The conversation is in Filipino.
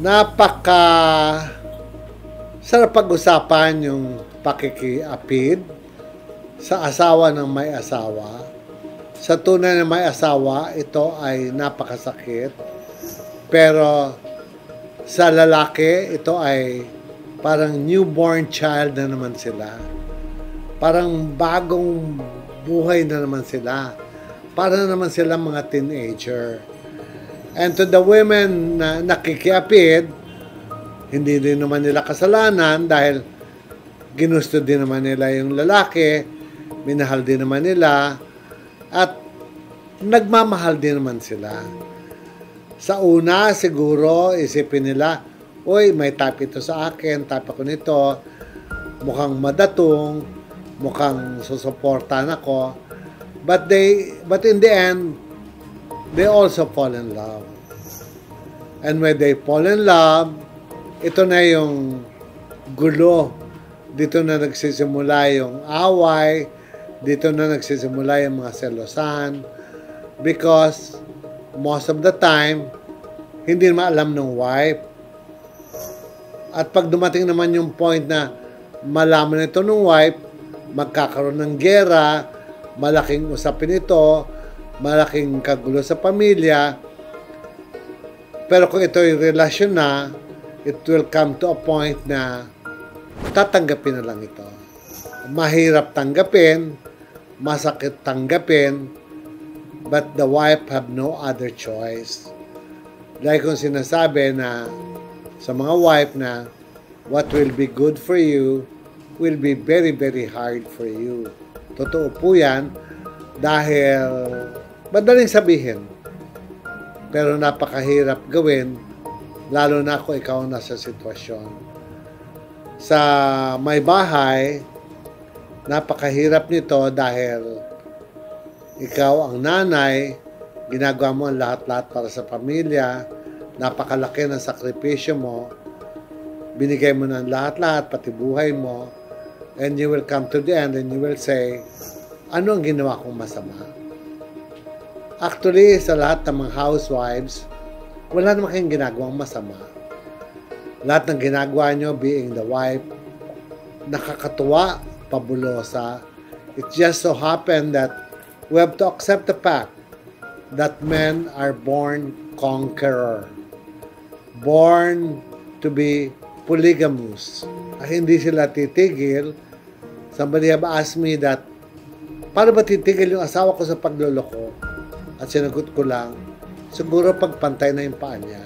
Napaka sarap pag-usapan yung pakikiapid sa asawa ng may asawa. Sa tunay na may asawa, ito ay napakasakit. Pero sa lalaki, ito ay parang newborn child na naman sila. Parang bagong buhay na naman sila. Para naman sila mga teenager. And to the women na nakikiapid, hindi din naman nila kasalanan dahil ginusto din naman nila yung lalaki, minahal din naman nila, at nagmamahal din naman sila. Sa una, siguro, isipin nila, uy, may type ito sa akin, type ako nito, mukhang madatong, mukhang susuportahan ako. But in the end, they also fall in love. And when they fall in love, ito na yung gulo. Dito na nagsisimula yung away. Dito na nagsisimula yung mga selosan. Because most of the time, hindi naman alam ng wife. At pag dumating naman yung point na malaman ito ng wife, magkakaroon ng gera, malaking usapin ito, malaking kagulo sa pamilya. Pero kung ito yung relasyon na, it will come to a point na tatanggapin na lang ito. Mahirap tanggapin, masakit tanggapin, but the wife have no other choice. Like kung sinasabi na sa mga wife na what will be good for you will be very, very hard for you. Totoo po yan dahil madaling sabihin, pero napakahirap gawin, lalo na kung ikaw nasa sitwasyon. Sa may bahay, napakahirap nito dahil ikaw ang nanay, ginagawa mo ang lahat-lahat para sa pamilya, napakalaki ng sakripisyo mo, binigay mo ng lahat-lahat, pati buhay mo, and you will come to the end and you will say, ano ang ginawa kong masama? Actually, sa lahat ng mga housewives, wala naman kayong ginagawang masama. Lahat ng ginagawa nyo, being the wife, nakakatuwa, pabulosa. It just so happened that we have to accept the fact that men are born conqueror. Born to be polygamous. Hindi sila titigil. Somebody have asked me that, paano ba titigil yung asawa ko sa pagloloko? At sinagot ko lang, siguro pagpantay na yung paa niya.